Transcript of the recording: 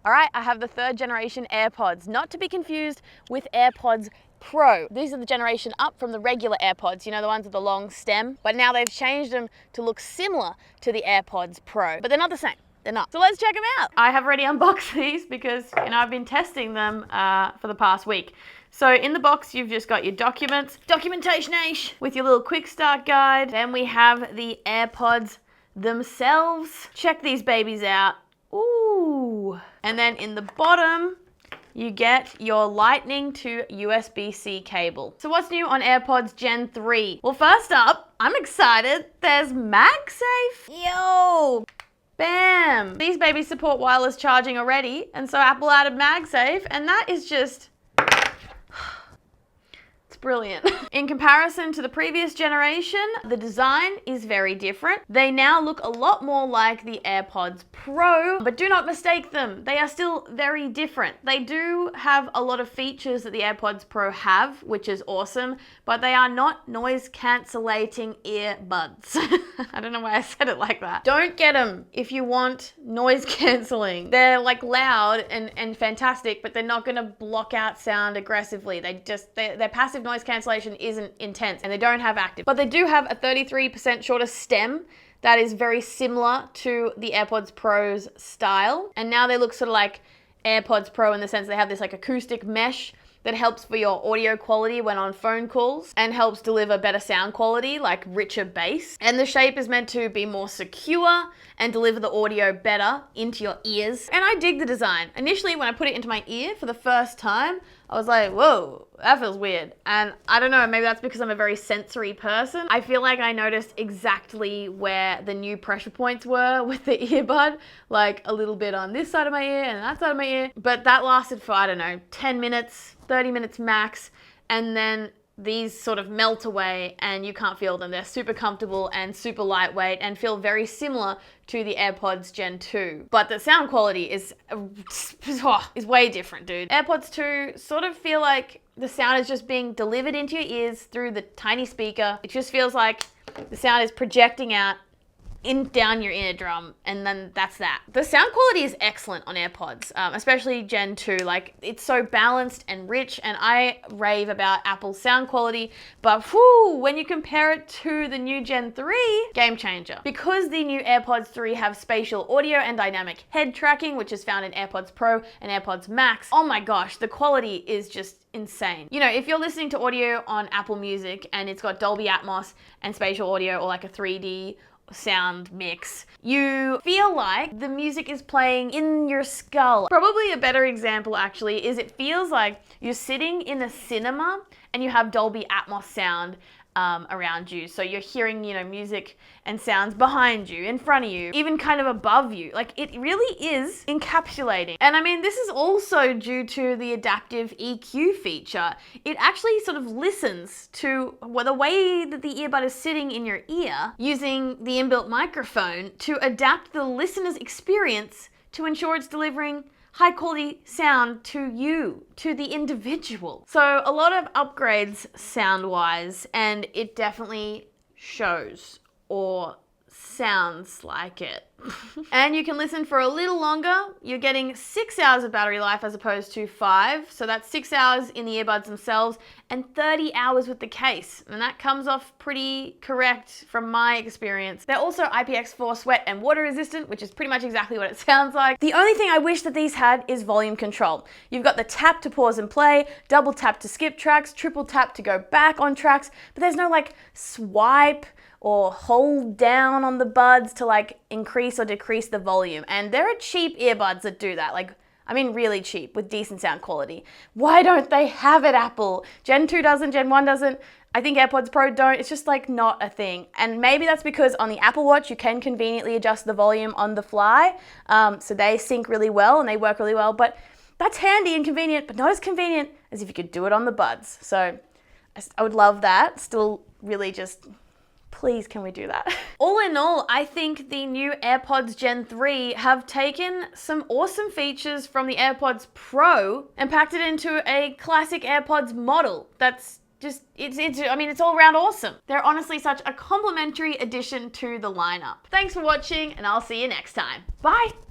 All right, I have the 3rd generation AirPods, not to be confused with AirPods Pro. These are the generation up from the regular AirPods, you know, the ones with the long stem, but now they've changed them to look similar to the AirPods Pro, but they're not the same. They're not. So let's check them out. I have already unboxed these because, you know, I've been testing them for the past week. So in the box, you've just got your documents, documentation-ish, with your little quick start guide. Then we have the AirPods themselves. Check these babies out. Ooh. And then in the bottom, you get your Lightning to USB-C cable. So what's new on AirPods Gen 3? Well, first up, I'm excited. There's MagSafe. Yo! Bam! These babies support wireless charging already, and so Apple added MagSafe, and that is just... brilliant. In comparison to the previous generation, the design is very different. They now look a lot more like the AirPods Pro, but do not mistake them. They are still very different. They do have a lot of features that the AirPods Pro have, which is awesome, but they are not noise cancellating earbuds. I don't know why I said it like that. Don't get them if you want noise canceling. They're like loud and fantastic, but they're not gonna block out sound aggressively. Their passive noise cancellation isn't intense, and they don't have active, but they do have a 33% shorter stem that is very similar to the AirPods Pro's style. And now they look sort of like AirPods Pro in the sense they have this like acoustic mesh that helps for your audio quality when on phone calls and helps deliver better sound quality, like richer bass. And the shape is meant to be more secure and deliver the audio better into your ears. And I dig the design. Initially, when I put it into my ear for the first time, I was like, whoa, that feels weird. And I don't know, maybe that's because I'm a very sensory person. I feel like I noticed exactly where the new pressure points were with the earbud, like a little bit on this side of my ear and that side of my ear. But that lasted for, I don't know, 10 minutes, 30 minutes max. And then these sort of melt away and you can't feel them. They're super comfortable and super lightweight and feel very similar to the AirPods Gen 2. But the sound quality is way different, dude. AirPods 2 sort of feel like the sound is just being delivered into your ears through the tiny speaker. It just feels like the sound is projecting out down your eardrum, and then that's that. The sound quality is excellent on AirPods, especially Gen 2. Like, it's so balanced and rich, and I rave about Apple's sound quality, but whew, when you compare it to the new Gen 3, game changer. Because the new AirPods 3 have spatial audio and dynamic head tracking, which is found in AirPods Pro and AirPods Max, oh my gosh, the quality is just insane. You know, if you're listening to audio on Apple Music and it's got Dolby Atmos and spatial audio or like a 3D sound mix, you feel like the music is playing in your skull. Probably a better example actually is it feels like you're sitting in a cinema and you have Dolby Atmos sound around you. So you're hearing, you know, music and sounds behind you, in front of you, even kind of above you. Like, it really is encapsulating. And I mean, this is also due to the adaptive EQ feature. It actually sort of listens to the way that the earbud is sitting in your ear using the inbuilt microphone to adapt the listener's experience to ensure it's delivering high quality sound to you, to the individual. So a lot of upgrades sound wise, and it definitely shows or sounds like it. And you can listen for a little longer. You're getting 6 hours of battery life as opposed to 5. So that's 6 hours in the earbuds themselves and 30 hours with the case. And that comes off pretty correct from my experience. They're also IPX4 sweat and water resistant, which is pretty much exactly what it sounds like. The only thing I wish that these had is volume control. You've got the tap to pause and play, double tap to skip tracks, triple tap to go back on tracks, but there's no like swipe or hold down on the buds to like increase or decrease the volume. And there are cheap earbuds that do that. Like, I mean really cheap with decent sound quality. Why don't they have it, Apple? Gen 2 doesn't, Gen 1 doesn't. I think AirPods Pro don't. It's just like not a thing. And maybe that's because on the Apple Watch, you can conveniently adjust the volume on the fly. So they sync really well and they work really well, but that's handy and convenient, but not as convenient as if you could do it on the buds. So I would love that. Still really just, please, can we do that? All in all, I think the new AirPods Gen 3 have taken some awesome features from the AirPods Pro and packed it into a classic AirPods model that's just, I mean, it's all around awesome. They're honestly such a complimentary addition to the lineup. Thanks for watching, and I'll see you next time. Bye.